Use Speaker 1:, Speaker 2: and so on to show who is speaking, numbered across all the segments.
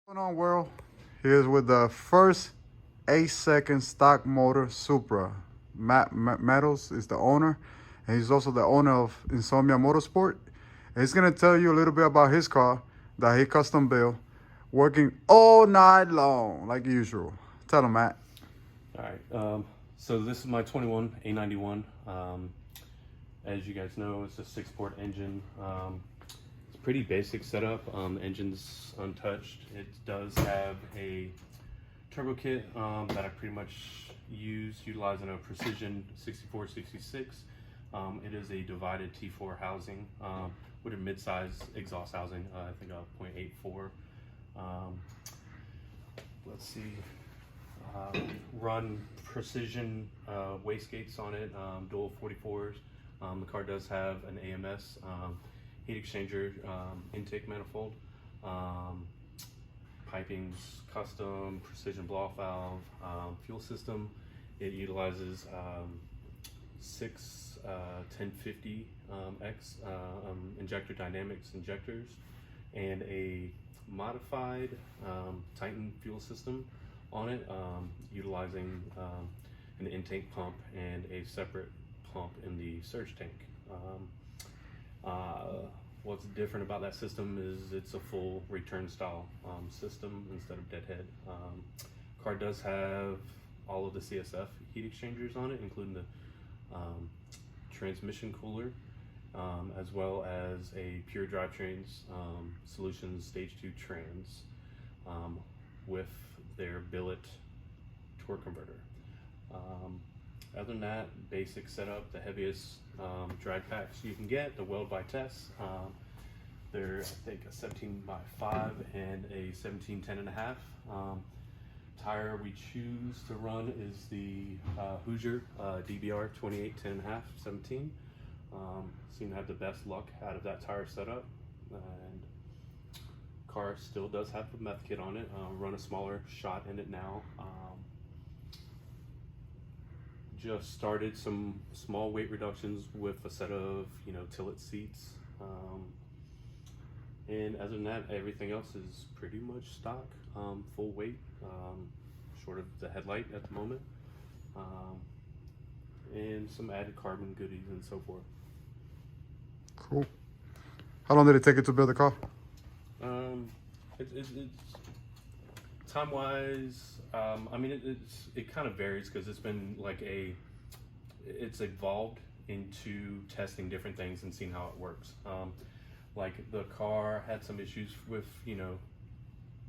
Speaker 1: Going on, world? Here's with the first 8-second stock motor Supra. Meadows is the owner, and he's also the owner of Insomnia Motorsport. And he's gonna tell you a little bit about his car that he custom built, working all night long like usual. Tell him, Matt.
Speaker 2: All right, so this is my 21 A91. As you guys know, it's a 6-port engine. It's a pretty basic setup. The engine's untouched. It does have a turbo kit that I pretty much utilizing a Precision 6466. It is a divided T4 housing with a mid-size exhaust housing, I think a .84. Let's see. Run Precision wastegates on it, dual 44s. The car does have an AMS, heat exchanger, intake manifold, pipings, custom precision blow-off valve, fuel system. It utilizes 6 1050X injector dynamics injectors and a modified Titan fuel system on it, utilizing an intake pump and a separate pump in the surge tank. What's different about that system is it's a full return style system instead of deadhead. Car does have all of the CSF heat exchangers on it, including the transmission cooler, as well as a pure drivetrains solutions stage 2 trans with their billet torque converter. Other than that, basic setup, the heaviest drag packs you can get, the Weld by Tess. They're, I think, a 17x5 and a 17-10.5. Tire we choose to run is the Hoosier DBR 28-10.5 17. Seem to have the best luck out of that tire setup. And car still does have the meth kit on it. Run a smaller shot in it now. Just started some small weight reductions with a set of tillet seats. And other than that, everything else is pretty much stock, full weight, short of the headlight at the moment, and some added carbon goodies and so forth.
Speaker 1: Cool. How long did it take you to build the car?
Speaker 2: It's time wise. I mean, it kind of varies because it's been like it's evolved into testing different things and seeing how it works. Like the car had some issues with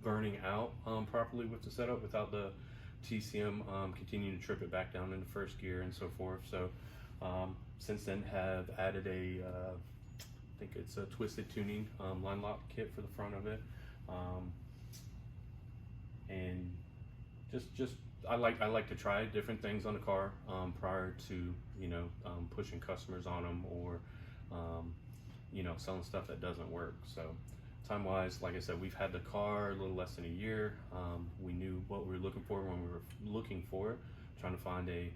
Speaker 2: burning out properly with the setup without the TCM continuing to trip it back down into first gear and so forth. So since then have added a I think it's a twisted tuning line lock kit for the front of it, and just I like to try different things on the car prior to pushing customers on them or selling stuff that doesn't work. So time wise, like I said, we've had the car a little less than a year. We knew what we were looking for when we were looking for it, trying to find a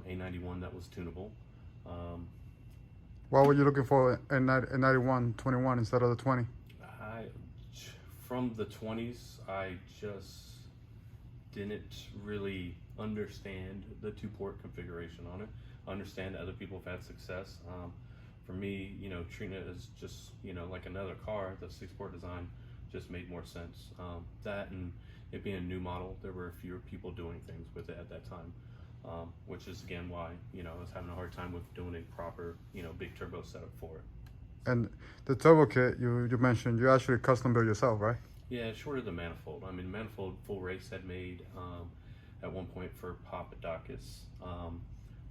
Speaker 2: A91 that was tunable.
Speaker 1: Why were you looking for a 91 21 instead of the 20?
Speaker 2: From the 20s, I just didn't really understand the 2-port configuration on it. I understand that other people have had success. For me, treating it as just, like another car, the 6-port design just made more sense. That and it being a new model, there were fewer people doing things with it at that time. Which is again why I was having a hard time with doing a proper big turbo setup for it.
Speaker 1: And the turbo kit you mentioned, you actually custom built yourself, right?
Speaker 2: Yeah, short of the manifold. I mean, manifold Full Race had made at one point for Papadakis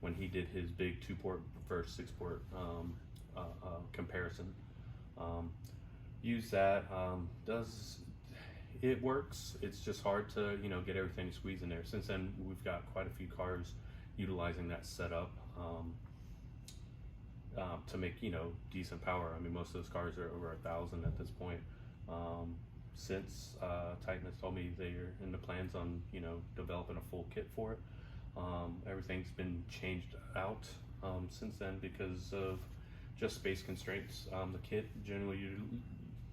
Speaker 2: when he did his big 2-port versus 6-port comparison. Use that. It works. It's just hard to get everything squeezed in there. Since then, we've got quite a few cars utilizing that setup to make decent power. I mean, most of those cars are over 1,000 at this point. Since Titan has told me they're in the plans on developing a full kit for it, everything's been changed out since then because of just space constraints. The kit generally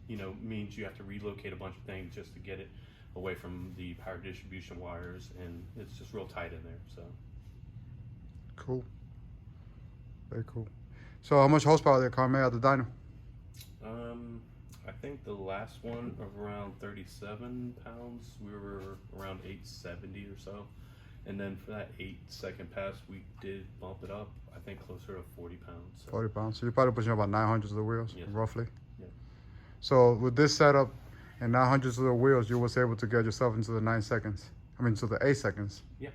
Speaker 2: means you have to relocate a bunch of things just to get it away from the power distribution wires, and it's just real tight in there. So
Speaker 1: Cool. Very cool. So how much horsepower did the car make at the dyno?
Speaker 2: I think the last one of around 37 pounds, we were around 870 or so. And then for that 8-second pass, we did bump it up, I think closer to 40 pounds. So.
Speaker 1: 40 pounds. So you're probably pushing about 900 of the wheels,
Speaker 2: Yes.
Speaker 1: roughly.
Speaker 2: Yeah.
Speaker 1: So with this setup and 900 of the wheels, you was able to get yourself into the 9 seconds. I mean, to the 8 seconds.
Speaker 2: Yeah.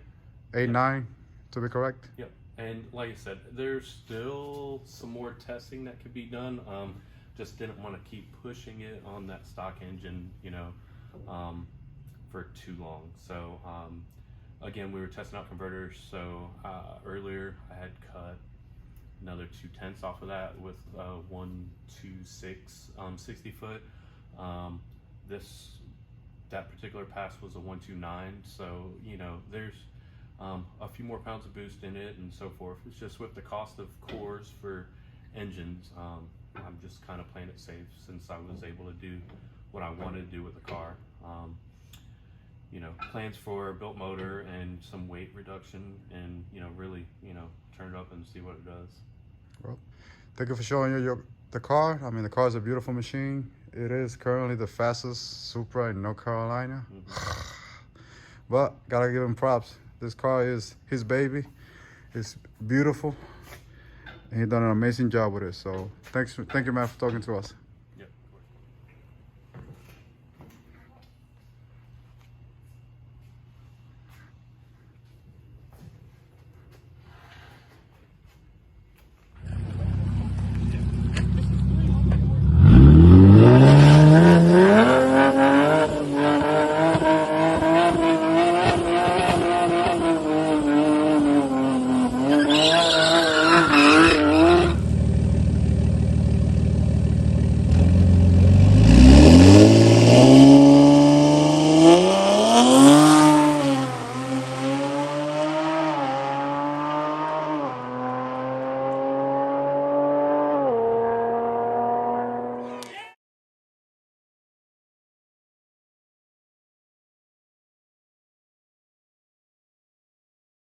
Speaker 1: 8, 9, to be correct.
Speaker 2: Yep. And like I said, there's still some more testing that could be done. Just didn't want to keep pushing it on that stock engine, for too long. So again, we were testing out converters. So earlier I had cut another 2/10 off of that with 126 60 foot. That particular pass was a 129. So there's a few more pounds of boost in it and so forth. It's just with the cost of cores for engines, I'm just kind of playing it safe since I was able to do what I wanted to do with the car. Plans for a built motor and some weight reduction, and really turn it up and see what it does.
Speaker 1: Well, thank you for showing the car. I mean, the car is a beautiful machine. It is currently the fastest Supra in North Carolina. But gotta give him props. This car is his baby. It's beautiful, and he done an amazing job with it. So thank you, man, for talking to us.